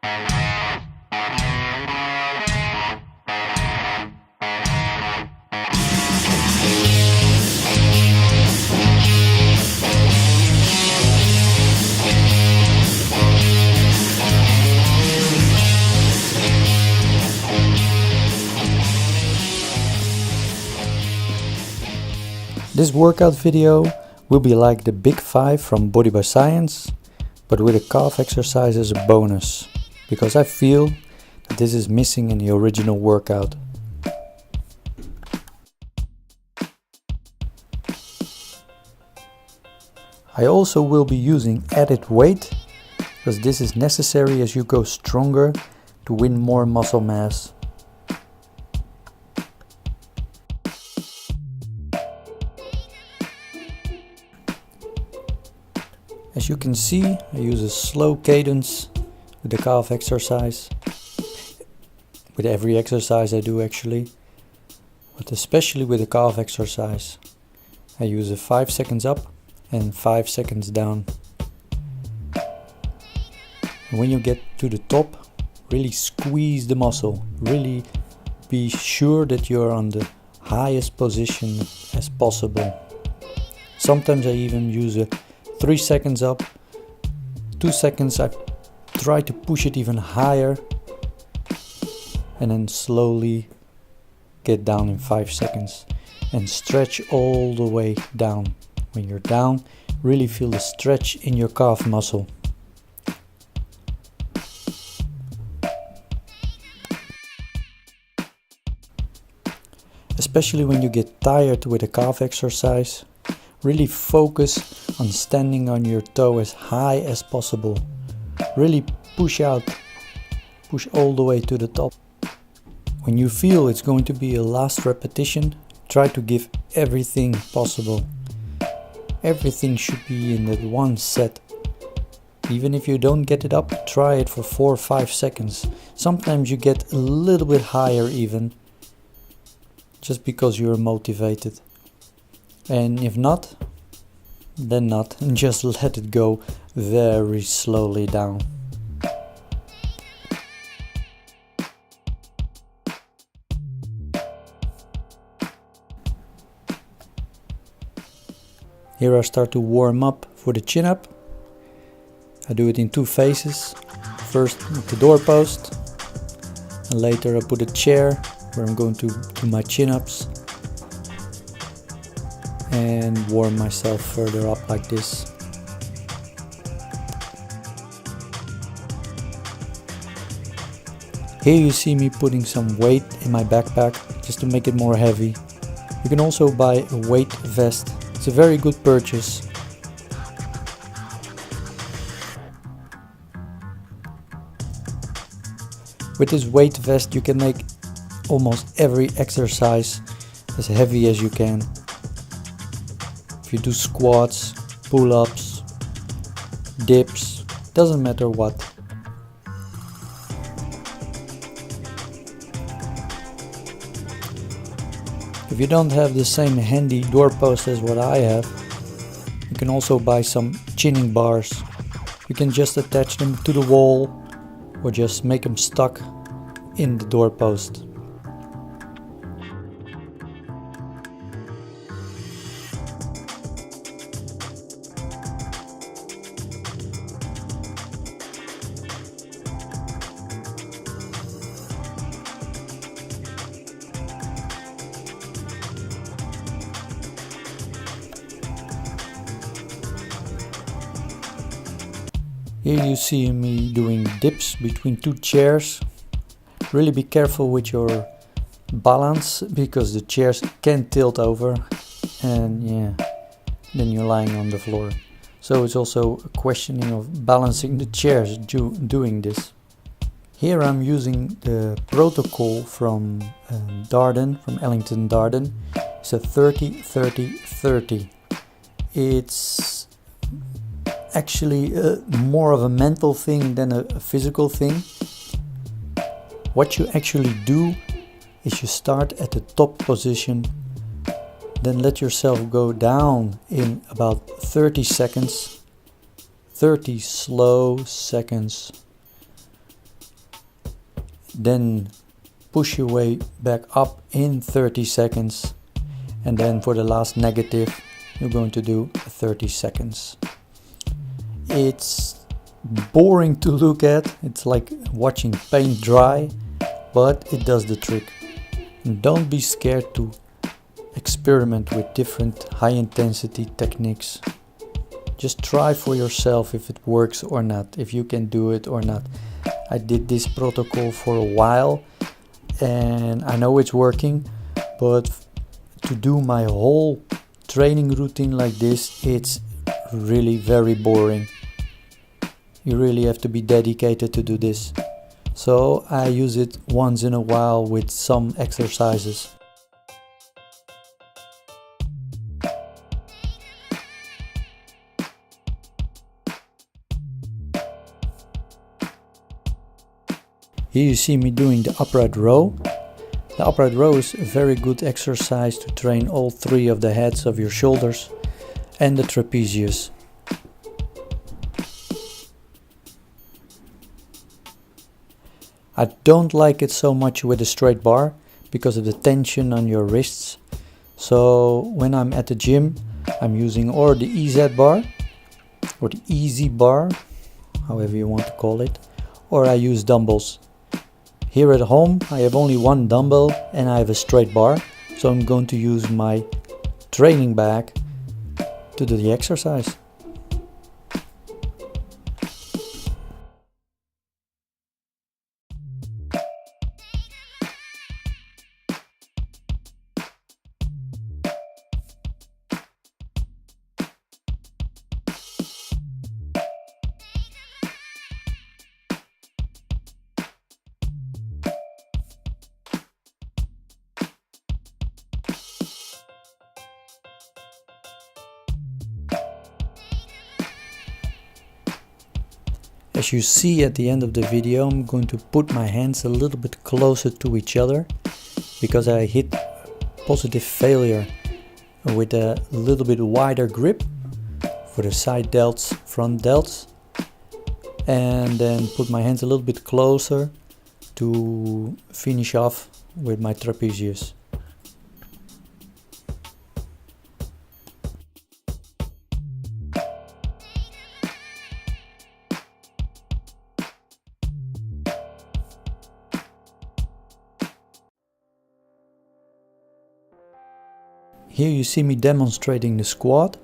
This workout video will be like the Big 5 from Body by Science, but with a calf exercise as a bonus, because I feel that this is missing in the original workout. I also will be using added weight, because this is necessary as you go stronger to win more muscle mass. As you can see, I use a slow cadence with the calf exercise. With every exercise I do actually, but especially with the calf exercise. I use a 5 seconds up and 5 seconds down. And when you get to the top, really squeeze the muscle. Really be sure that you're on the highest position as possible. Sometimes I even use a 3 seconds up, 2 seconds I try to push it even higher, and then slowly get down in 5 seconds and stretch all the way down. When you're down, really feel the stretch in your calf muscle. Especially when you get tired with a calf exercise, really focus on standing on your toe as high as possible. Really push out, push all the way to the top. When you feel it's going to be a last repetition, try to give everything possible. Everything should be in that one set. Even if you don't get it up, try it for 4 or 5 seconds. Sometimes you get a little bit higher even, just because you're motivated. And if not, then not, and just let it go very slowly down. Here I start to warm up for the chin up. I do it in 2 phases. First with the doorpost, and later I put a chair where I'm going to do my chin ups and warm myself further up like this. Here you see me putting some weight in my backpack just to make it more heavy. You can also buy a weight vest. It's a very good purchase. With this weight vest you can make almost every exercise as heavy as you can. If you do squats, pull-ups, dips, doesn't matter what. If you don't have the same handy doorpost as what I have, you can also buy some chinning bars. You can just attach them to the wall or just make them stuck in the doorpost. Here you see me doing dips between 2 chairs. Really be careful with your balance, because the chairs can tilt over and then you're lying on the floor. So it's also a questioning of balancing the chairs doing this. Here I'm using the protocol from Darden, from Ellington Darden. It's a 30-30-30. It's actually more of a mental thing than a physical thing. What you actually do is you start at the top position, then let yourself go down in about 30 seconds, 30 slow seconds, then push your way back up in 30 seconds, and then for the last negative you're going to do 30 seconds. It's boring to look at, it's like watching paint dry, but it does the trick. And don't be scared to experiment with different high intensity techniques. Just try for yourself if it works or not, if you can do it or not. I did this protocol for a while and I know it's working, but to do my whole training routine like this, it's really very boring. You really have to be dedicated to do this. So I use it once in a while with some exercises. Here you see me doing the upright row. The upright row is a very good exercise to train all three of the heads of your shoulders and the trapezius. I don't like it so much with a straight bar because of the tension on your wrists. So when I'm at the gym, I'm using or the EZ bar or the easy bar, however you want to call it, or I use dumbbells. Here at home I have only one dumbbell and I have a straight bar, so I'm going to use my training bag to do the exercise. As you see at the end of the video, I'm going to put my hands a little bit closer to each other because I hit positive failure with a little bit wider grip for the side delts, front delts, and then put my hands a little bit closer to finish off with my trapezius. Here you see me demonstrating the squat.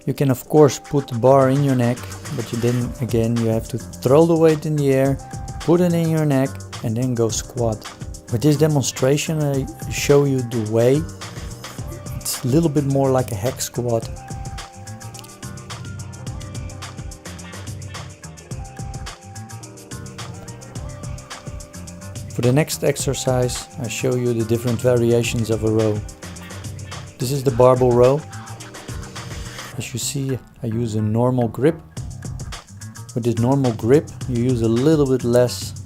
You can of course put the bar in your neck, but then again you have to throw the weight in the air, put it in your neck and then go squat. With this demonstration I show you the way. It's a little bit more like a hack squat. For the next exercise I show you the different variations of a row. This is the barbell row. As you see, I use a normal grip. With this normal grip, you use a little bit less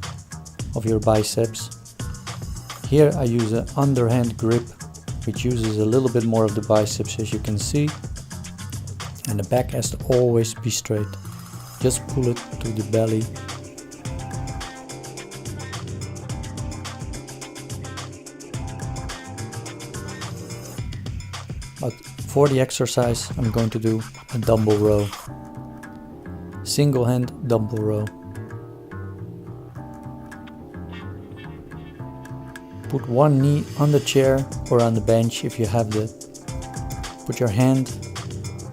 of your biceps. Here I use an underhand grip, which uses a little bit more of the biceps, as you can see. And the back has to always be straight. Just pull it to the belly. But for the exercise I'm going to do a dumbbell row. Single hand dumbbell row. Put one knee on the chair or on the bench if you have that. Put your hand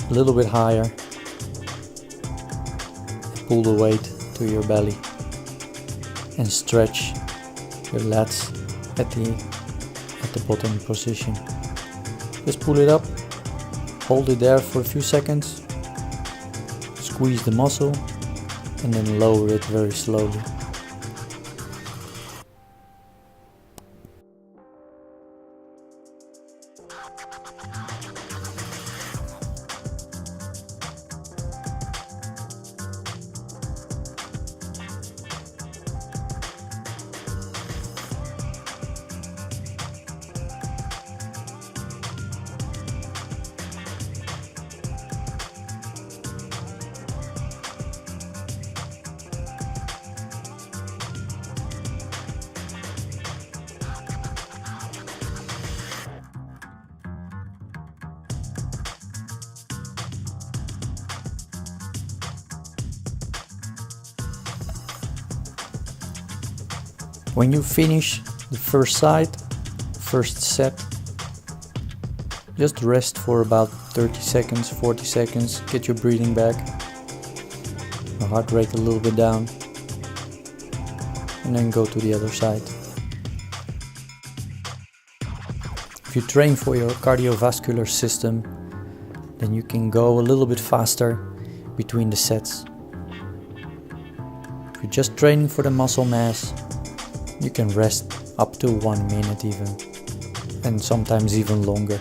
a little bit higher. Pull the weight to your belly. And stretch your lats at the bottom position. Just pull it up, hold it there for a few seconds, squeeze the muscle and then lower it very slowly. When you finish the first set, just rest for about 30 seconds, 40 seconds, get your breathing back, your heart rate a little bit down, and then go to the other side. If you train for your cardiovascular system, then you can go a little bit faster between the sets. If you're just training for the muscle mass, you can rest up to 1 minute even, and sometimes even longer.